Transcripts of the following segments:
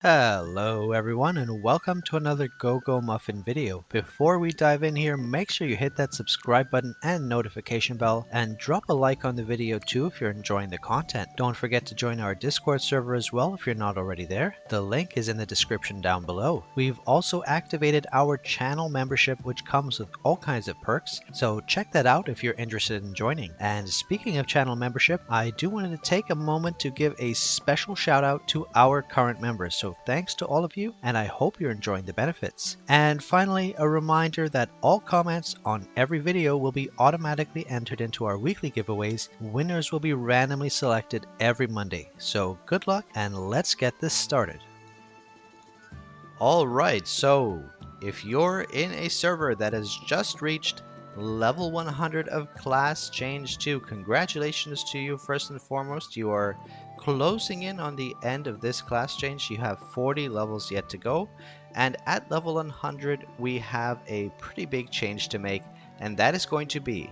Hello everyone and welcome to another Muffin video. Before we dive in here, make sure you hit that subscribe button and notification bell and drop a like on the video too if you're enjoying the content. Don't forget to join our Discord server as well if you're not already there. The link is in the description down below. We've also activated our channel membership, which comes with all kinds of perks, so check that out if you're interested in joining. And speaking of channel membership, I do want to take a moment to give a special shout out to our current members. So thanks to all of you, and I hope you're enjoying the benefits. And finally, a reminder that all comments on every video will be automatically entered into our weekly giveaways. Winners will be randomly selected every Monday. So good luck, and let's get this started. Alright, so if you're in a server that has just reached level 100 of class change 2, congratulations to you first and foremost. You are closing in on the end of this class change. You have 40 levels yet to go, and at level 100 we have a pretty big change to make, and that is going to be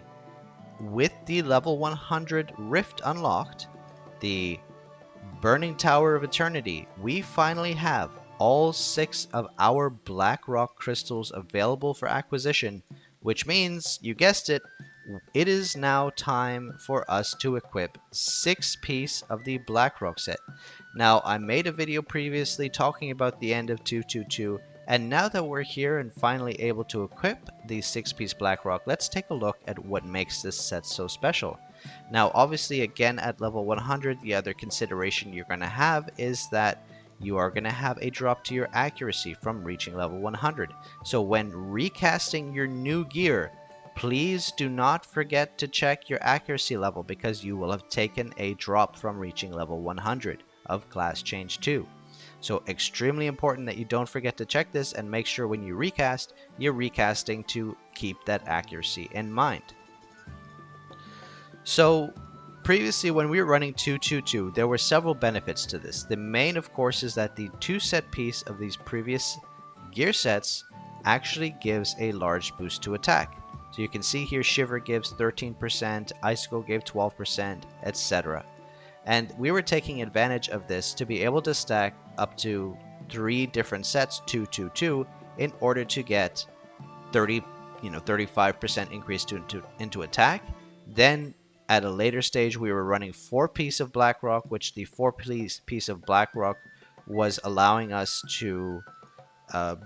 with the level 100 rift unlocked, the Burning Tower of Eternity. We finally have all 6 of our BLACKROCK crystals available for acquisition, which means, you guessed it, it is now time for us to equip 6-piece of the BLACKROCK set. Now, I made a video previously talking about the end of 222, and now that we're here and finally able to equip the 6-piece BLACKROCK, let's take a look at what makes this set so special. Now, obviously, again, at level 100, the other consideration you're going to have is that you are going to have a drop to your accuracy from reaching level 100. So when recasting your new gear, please do not forget to check your accuracy level, because you will have taken a drop from reaching level 100 of class change 2. So extremely important that you don't forget to check this, and make sure when you recast, you're recasting to keep that accuracy in mind. So previously, when we were running 222, there were several benefits to this. The main, of course, is that the 2-set piece of these previous gear sets actually gives a large boost to attack. So you can see here, Shiver gives 13%, Icicle gave 12%, etc. And we were taking advantage of this to be able to stack up to 3 different sets, 222, in order to get 35% increase into attack. Then at a later stage, we were running 4-piece of BLACKROCK, which the 4-piece of BLACKROCK was allowing us to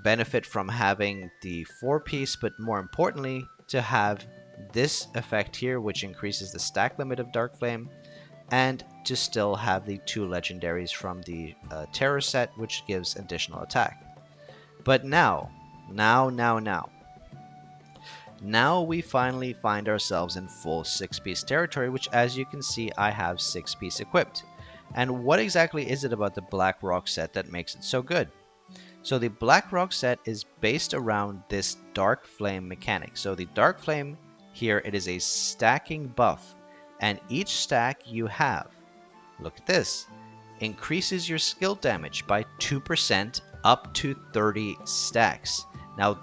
benefit from having the 4-piece, but more importantly, to have this effect here, which increases the stack limit of Dark Flame, and to still have the 2 legendaries from the Terror set, which gives additional attack. But now we finally find ourselves in full 6-piece territory, which, as you can see, I have 6-piece equipped. And what exactly is it about the BLACKROCK set that makes it so good? So the BLACKROCK set is based around this Dark Flame mechanic. So the Dark Flame here, it is a stacking buff, and each stack you have, look at this, increases your skill damage by 2% up to 30 stacks. Now,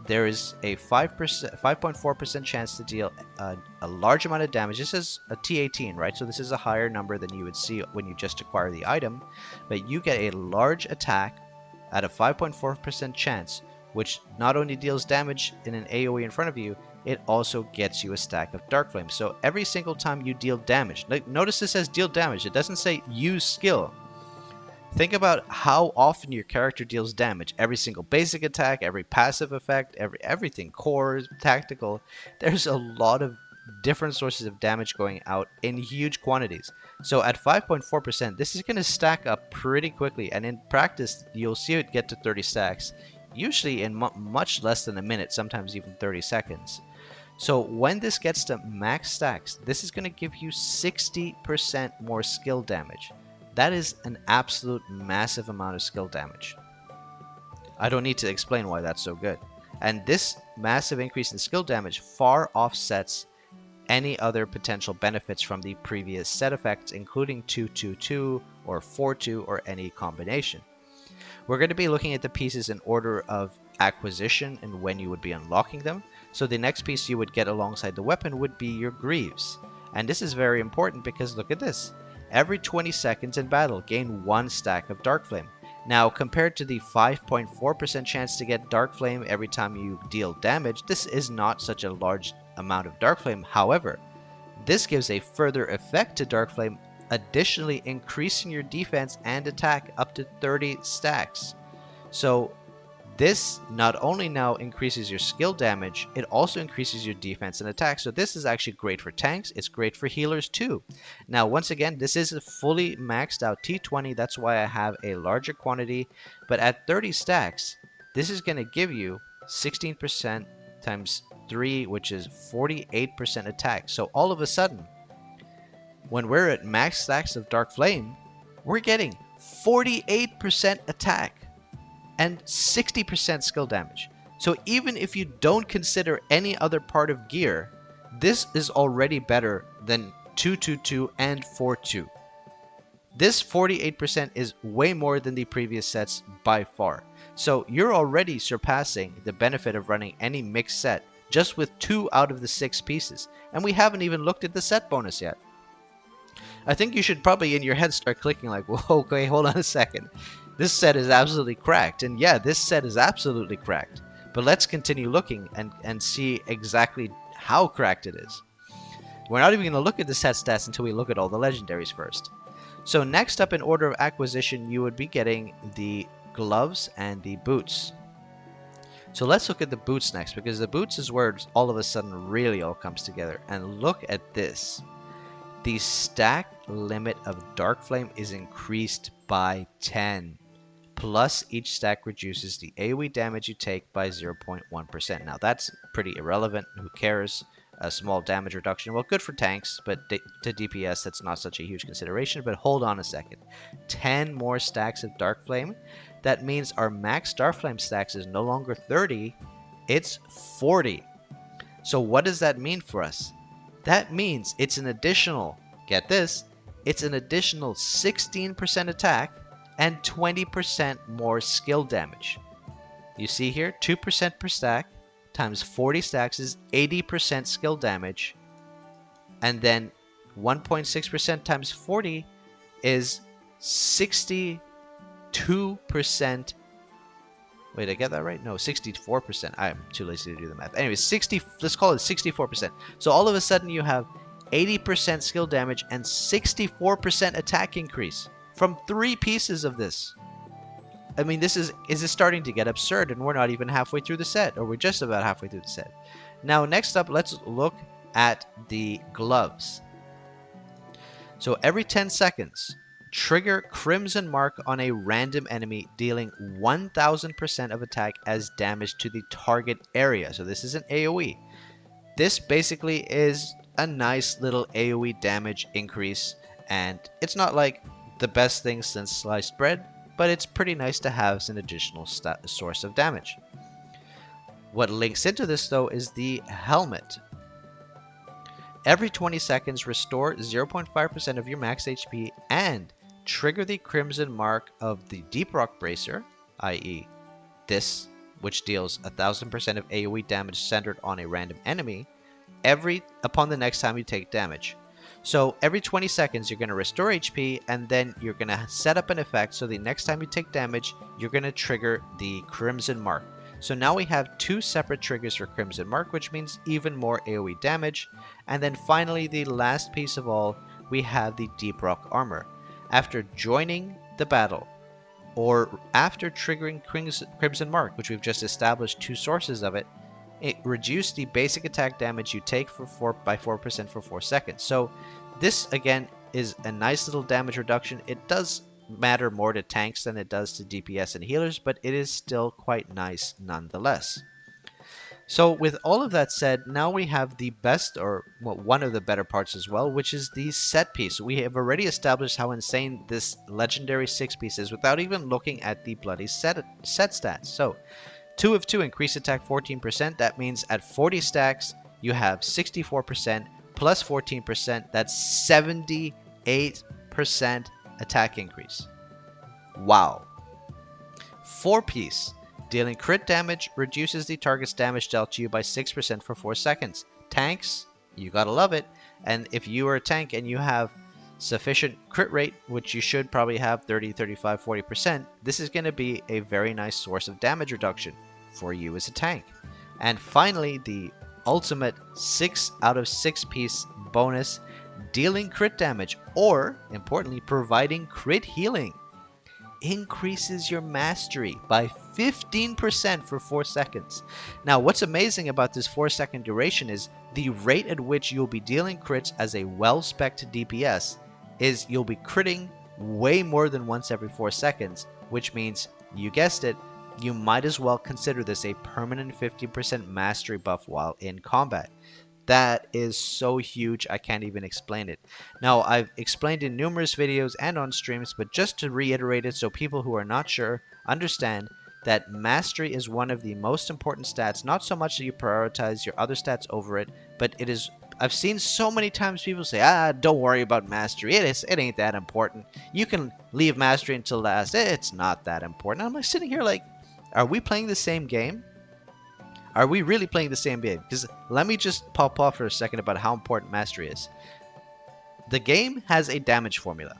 there is a 5.4% chance to deal a large amount of damage. This is a T18, right? So this is a higher number than you would see when you just acquire the item. But you get a large attack at a 5.4% chance, which not only deals damage in an AoE in front of you, it also gets you a stack of Dark Flame. So every single time you deal damage, notice this says deal damage. It doesn't say use skill. Think about how often your character deals damage. Every single basic attack, every passive effect, everything, cores, tactical. There's a lot of different sources of damage going out in huge quantities. So at 5.4%, this is going to stack up pretty quickly. And in practice, you'll see it get to 30 stacks, usually in much less than a minute, sometimes even 30 seconds. So when this gets to max stacks, this is going to give you 60% more skill damage. That is an absolute massive amount of skill damage. I don't need to explain why that's so good. And this massive increase in skill damage far offsets any other potential benefits from the previous set effects, including 222 or 42 or any combination. We're going to be looking at the pieces in order of acquisition and when you would be unlocking them. So the next piece you would get alongside the weapon would be your greaves. And this is very important because look at this. Every 20 seconds in battle, gain 1 stack of Dark Flame. Now, compared to the 5.4% chance to get Dark Flame every time you deal damage, this is not such a large amount of Dark Flame. However, this gives a further effect to Dark Flame, additionally increasing your defense and attack up to 30 stacks. So this not only now increases your skill damage, it also increases your defense and attack. So this is actually great for tanks. It's great for healers too. Now, once again, this is a fully maxed out T20. That's why I have a larger quantity. But at 30 stacks, this is going to give you 16% times 3, which is 48% attack. So all of a sudden, when we're at max stacks of Dark Flame, we're getting 48% attack and 60% skill damage. So even if you don't consider any other part of gear, this is already better than 222 and 42. This 48% is way more than the previous sets by far. So you're already surpassing the benefit of running any mixed set just with 2 out of the 6 pieces. And we haven't even looked at the set bonus yet. I think you should probably in your head start clicking like, whoa, okay, hold on a second. This set is absolutely cracked. And yeah, this set is absolutely cracked. But let's continue looking and see exactly how cracked it is. We're not even going to look at the set stats until we look at all the legendaries first. So next up in order of acquisition, you would be getting the gloves and the boots. So let's look at the boots next, because the boots is where all of a sudden really all comes together. And look at this. The stack limit of Dark Flame is increased by 10. Plus, each stack reduces the AoE damage you take by 0.1%. Now, that's pretty irrelevant. Who cares? A small damage reduction. Well, good for tanks, but to DPS, that's not such a huge consideration. But hold on a second. 10 more stacks of Dark Flame. That means our max Dark Flame stacks is no longer 30. It's 40. So what does that mean for us? That means it's an additional, get this, it's an additional 16% attack and 20% more skill damage. You see here, 2% per stack times 40 stacks is 80% skill damage. And then 1.6% times 40 is 62%. Wait, did I get that right? No, 64%. I'm too lazy to do the math. Anyway, let's call it 64%. So all of a sudden you have 80% skill damage and 64% attack increase from 3 pieces of this. I mean, this is starting to get absurd, and we're not even halfway through the set, or we're just about halfway through the set. Now, next up, let's look at the gloves. So every 10 seconds, trigger Crimson Mark on a random enemy, dealing 1000% of attack as damage to the target area. So this is an AoE. This basically is a nice little AoE damage increase, and it's not like the best thing since sliced bread, but it's pretty nice to have as an additional source of damage. What links into this, though, is the helmet. Every 20 seconds, restore 0.5% of your max HP and trigger the Crimson Mark of the Deep Rock Bracer, i.e. this, which deals 1000% of AoE damage centered on a random enemy, upon the next time you take damage. So every 20 seconds, you're going to restore HP, and then you're going to set up an effect, so the next time you take damage, you're going to trigger the Crimson Mark. So now we have 2 separate triggers for Crimson Mark, which means even more AoE damage. And then finally, the last piece of all, we have the Deep Rock Armor. After joining the battle, or after triggering Crimson Mark, which we've just established 2 sources of it reduced the basic attack damage you take by 4% for 4 seconds. So this, again, is a nice little damage reduction. It does matter more to tanks than it does to DPS and healers, but it is still quite nice nonetheless. So with all of that said, now we have the best, or one of the better parts as well, which is the set piece. We have already established how insane this legendary 6-piece is without even looking at the bloody set stats. So 2 of 2 increase attack 14%. That means at 40 stacks, you have 64% plus 14%. That's 78% attack increase. Wow. 4-piece. Dealing crit damage reduces the target's damage dealt to you by 6% for 4 seconds. Tanks, you gotta love it. And if you are a tank and you have sufficient crit rate, which you should probably have 30, 35, 40%, this is going to be a very nice source of damage reduction for you as a tank. And finally, the ultimate 6 out of 6 piece bonus, dealing crit damage, or importantly, providing crit healing. Increases your mastery by 15% for 4 seconds. Now, what's amazing about this 4-second duration is the rate at which you'll be dealing crits as a well-spec'd DPS is you'll be critting way more than once every 4 seconds, which means, you guessed it, you might as well consider this a permanent 15% mastery buff while in combat. That is so huge, I can't even explain it. Now, I've explained in numerous videos and on streams, but just to reiterate it so people who are not sure understand that mastery is one of the most important stats. Not so much that you prioritize your other stats over it, but it is. I've seen so many times people say, don't worry about mastery. It ain't that important. You can leave mastery until last. It's not that important. I'm like sitting here like, are we playing the same game? Are we really playing the same game? Because let me just pop off for a second about how important mastery is. The game has a damage formula.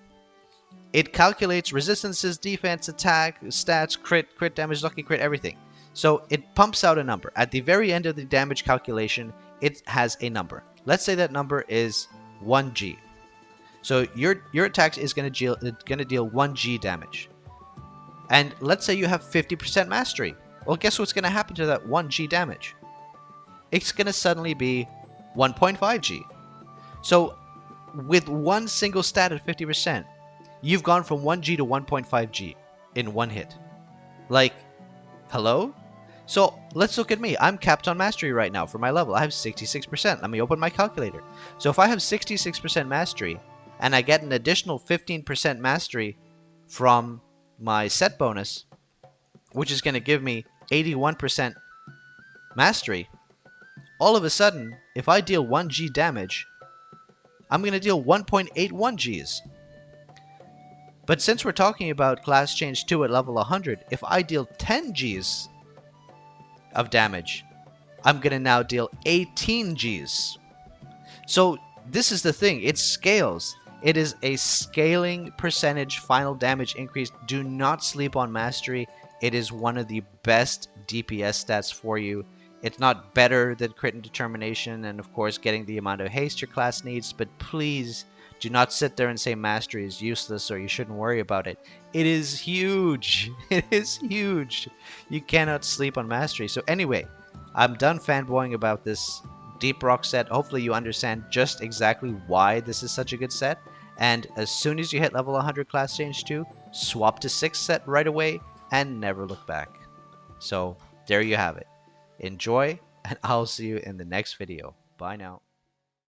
It calculates resistances, defense, attack, stats, crit damage, lucky crit, everything. So it pumps out a number. At the very end of the damage calculation, it has a number. Let's say that number is 1G. So your attack is going to deal 1G damage. And let's say you have 50% mastery. Well, guess what's going to happen to that 1G damage? It's going to suddenly be 1.5G. So, with one single stat at 50%, you've gone from 1G to 1.5G in one hit. Like, hello? So, let's look at me. I'm capped on mastery right now for my level. I have 66%. Let me open my calculator. So, if I have 66% mastery, and I get an additional 15% mastery from my set bonus, which is going to give me 81% mastery, all of a sudden, if I deal 1G damage, I'm going to deal 1.81 Gs. But since we're talking about class change 2 at level 100, if I deal 10 Gs of damage, I'm going to now deal 18 Gs. So this is the thing, it scales. It is a scaling percentage final damage increase. Do not sleep on mastery. It is one of the best DPS stats for you. It's not better than crit and determination and of course getting the amount of haste your class needs, but please do not sit there and say mastery is useless or you shouldn't worry about it. It is huge. It is huge. You cannot sleep on mastery. So anyway, I'm done fanboying about this Deep Rock set. Hopefully you understand just exactly why this is such a good set. And as soon as you hit level 100 class change 2, swap to 6 set right away and never look back. So there you have it. Enjoy, and I'll see you in the next video. Bye now.